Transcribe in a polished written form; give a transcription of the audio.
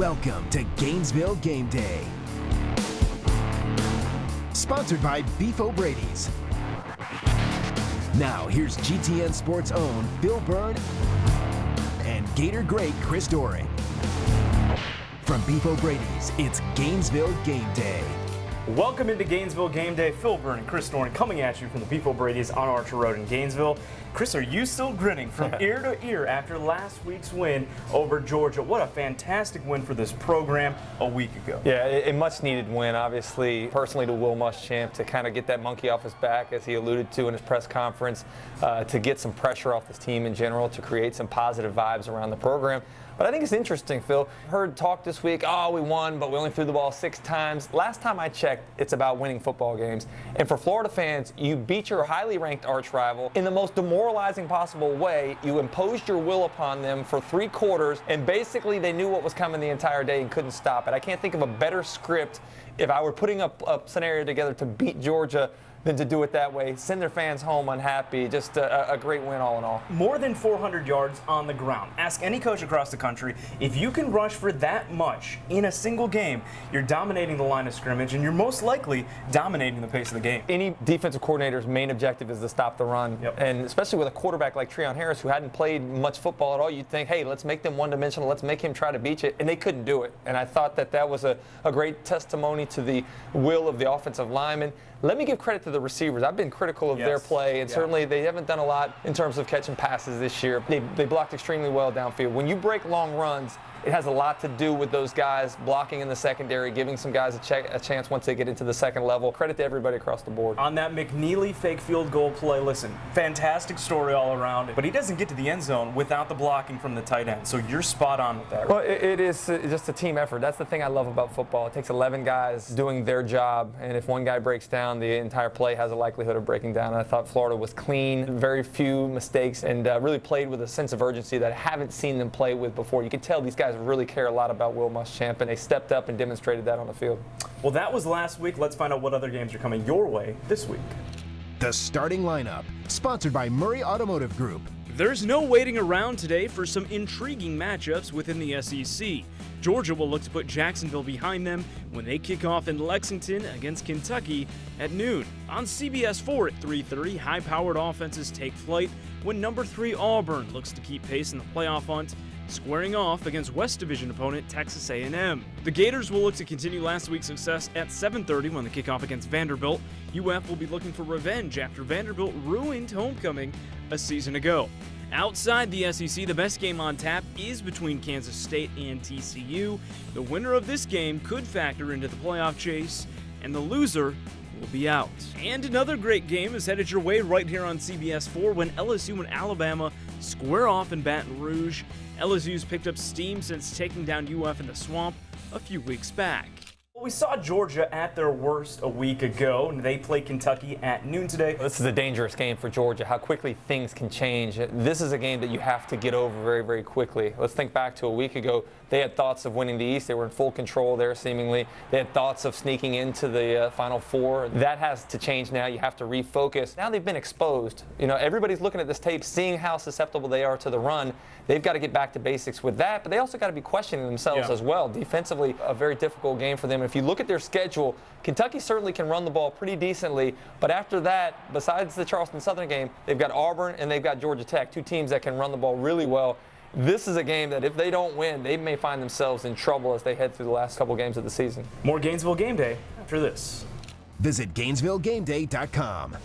Welcome to Gainesville Game Day. Sponsored by Beef O'Brady's. Now here's GTN Sports' own Phil Byrne and Gator great Chris Doering. From Beef O'Brady's, it's Gainesville Game Day. Welcome into Gainesville Game Day. Phil Byrne and Chris Doering coming at you from the Beef O'Brady's on Archer Road in Gainesville. Chris, are you still grinning from ear to ear after last week's win over Georgia? What a fantastic win for this program a week ago. Yeah, a much-needed win, obviously, personally to Will Muschamp to kind of get that monkey off his back, as he alluded to in his press conference, to get some pressure off this team in general, to create some positive vibes around the program. But I think it's interesting, Phil. Heard talk this week, oh, we won, but we only threw the ball 6 times. Last time I checked, it's about winning football games. And for Florida fans, you beat your highly ranked arch rival in the most demoralizing possible way. You imposed your will upon them for 3 quarters, and basically they knew what was coming the entire day and couldn't stop it. I can't think of a better script if I were putting a scenario together to beat Georgia than to do it that way, send their fans home unhappy. Just a great win all in all. More than 400 yards on the ground. Ask any coach across the country, if you can rush for that much in a single game, you're dominating the line of scrimmage and you're most likely dominating the pace of the game. Any defensive coordinator's main objective is to stop the run. Yep. And especially with a quarterback like Treon Harris, who hadn't played much football at all, you'd think, hey, let's make them one-dimensional, let's make him try to beat you. And they couldn't do it. And I thought that was a great testimony to the will of the offensive linemen. Let me give credit to the receivers. I've been critical of their play, and certainly they haven't done a lot in terms of catching passes this year. They blocked extremely well downfield. When you break long runs, it has a lot to do with those guys blocking in the secondary, giving some guys a chance once they get into the second level. Credit to everybody across the board. On that McNeely fake field goal play, listen, fantastic story all around, but he doesn't get to the end zone without the blocking from the tight end. So you're spot on with that. Well, it is just a team effort. That's the thing I love about football. It takes 11 guys doing their job, and if one guy breaks down, the entire play has a likelihood of breaking down. I thought Florida was clean, very few mistakes, and really played with a sense of urgency that I haven't seen them play with before. You could tell these guys really care a lot about Will Muschamp, and they stepped up and demonstrated that on the field. Well, that was last week. Let's find out what other games are coming your way this week. The starting lineup, sponsored by Murray Automotive Group. There's no waiting around today for some intriguing matchups within the SEC. Georgia will look to put Jacksonville behind them when they kick off in Lexington against Kentucky at noon. On CBS 4 at 3:30, high-powered offenses take flight when number 3 Auburn looks to keep pace in the playoff hunt, squaring off against West Division opponent Texas A&M. The Gators will look to continue last week's success at 7:30 when they kick off against Vanderbilt. UF will be looking for revenge after Vanderbilt ruined homecoming a season ago. Outside the SEC, the best game on tap is between Kansas State and TCU. The winner of this game could factor into the playoff chase, and the loser will be out. And another great game is headed your way right here on CBS 4 when LSU and Alabama square off in Baton Rouge. LSU's picked up steam since taking down UF in the Swamp a few weeks back. Well, we saw Georgia at their worst a week ago, and they play Kentucky at noon today. This is a dangerous game for Georgia, how quickly things can change. This is a game that you have to get over very, very quickly. Let's think back to a week ago. They had thoughts of winning the East. They were in full control there, seemingly. They had thoughts of sneaking into the Final Four. That has to change now. You have to refocus. Now they've been exposed. You know, everybody's looking at this tape, seeing how susceptible they are to the run. They've got to get back to basics with that, but they also got to be questioning themselves as well. Defensively, a very difficult game for them. If you look at their schedule, Kentucky certainly can run the ball pretty decently, but after that, besides the Charleston Southern game, they've got Auburn and they've got Georgia Tech, 2 teams that can run the ball really well. This is a game that if they don't win, they may find themselves in trouble as they head through the last couple games of the season. More Gainesville Game Day after this. Visit GainesvilleGameday.com.